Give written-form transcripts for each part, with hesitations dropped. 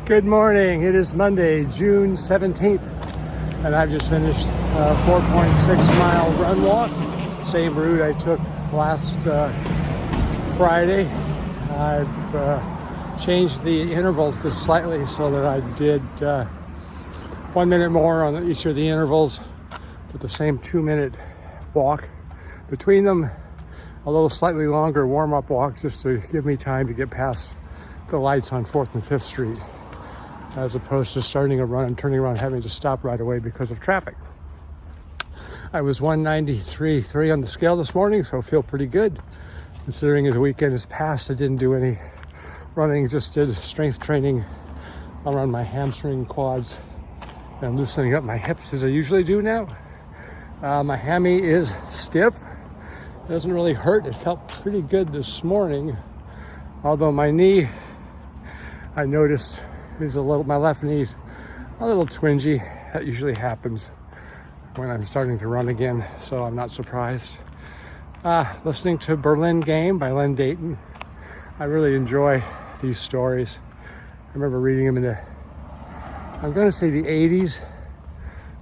Good morning. It is Monday, June 17th, and I've just finished a 4.6 mile run walk. Same route I took last Friday. I've changed the intervals just slightly so that I did 1 minute more on each of the intervals with the same 2-minute walk between them. A little slightly longer warm-up walk just to give me time to get past the lights on 4th and 5th Street, as opposed to starting a run and turning around having to stop right away because of traffic. I was 193.3 on the scale this morning, so I feel pretty good. Considering the weekend is past, I didn't do any running, just did strength training around my hamstring, quads, and I'm loosening up my hips as I usually do now. My hammy is stiff. It doesn't really hurt. It felt pretty good this morning, although my knee, I noticed, is my left knee's a little twingy. That usually happens when I'm starting to run again, so I'm not surprised. Listening to Berlin Game by Len Dayton. I really enjoy these stories. I remember reading them in I'm going to say the 80s,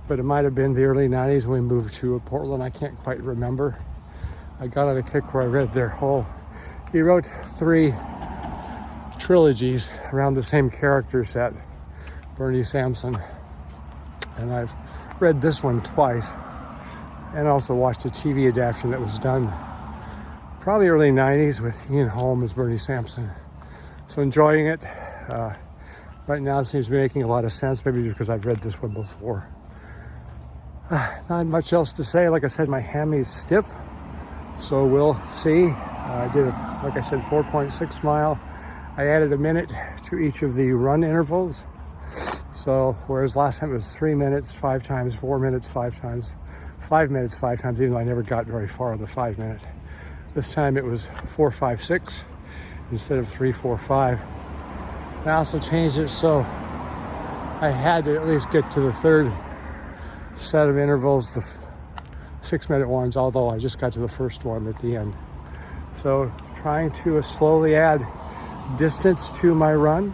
but it might have been the early 90s when we moved to Portland. I can't quite remember. I got on a kick where I read their whole. He wrote 3 trilogies around the same character set, Bernie Sampson, and I've read this one twice and also watched a TV adaptation that was done probably early 90s with Ian Holm as Bernie Sampson. So enjoying it. Right now it seems to be making a lot of sense, maybe just because I've read this one before. Not much else to say. Like I said, my hammy's stiff, so we'll see. I did, like I said, 4.6 mile. I added a minute to each of the run intervals. So whereas last time it was 3 minutes 5 times, 4 minutes 5 times, 5 minutes 5 times, even though I never got very far on the 5 minute. This time it was 4, 5, 6 instead of 3, 4, 5. I also changed it so I had to at least get to the third set of intervals, the 6-minute ones, although I just got to the first one at the end. So trying to slowly add distance to my run.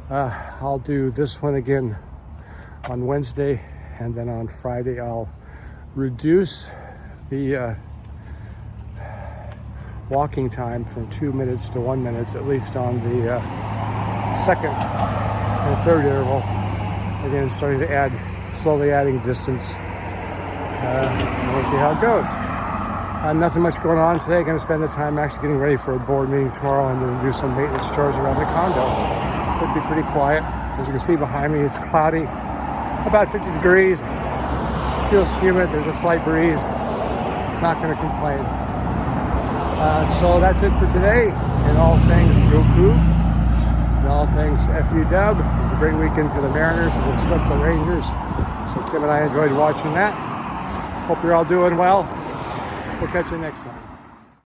I'll do this one again on Wednesday, and then on Friday I'll reduce the walking time from 2 minutes to 1 minute, at least on the second and third interval. Again, starting to slowly adding distance. We'll see how it goes. Nothing much going on today. Going to spend the time actually getting ready for a board meeting tomorrow, and then do some maintenance chores around the condo. Could be pretty quiet. As you can see behind me, it's cloudy, about 50 degrees. Feels humid. There's a slight breeze. Not going to complain. So that's it for today. In all things, go Cougs. In all things, FU-Dub. It was a great weekend for the Mariners, and they swept the Rangers. So Kim and I enjoyed watching that. Hope you're all doing well. We'll catch you next time.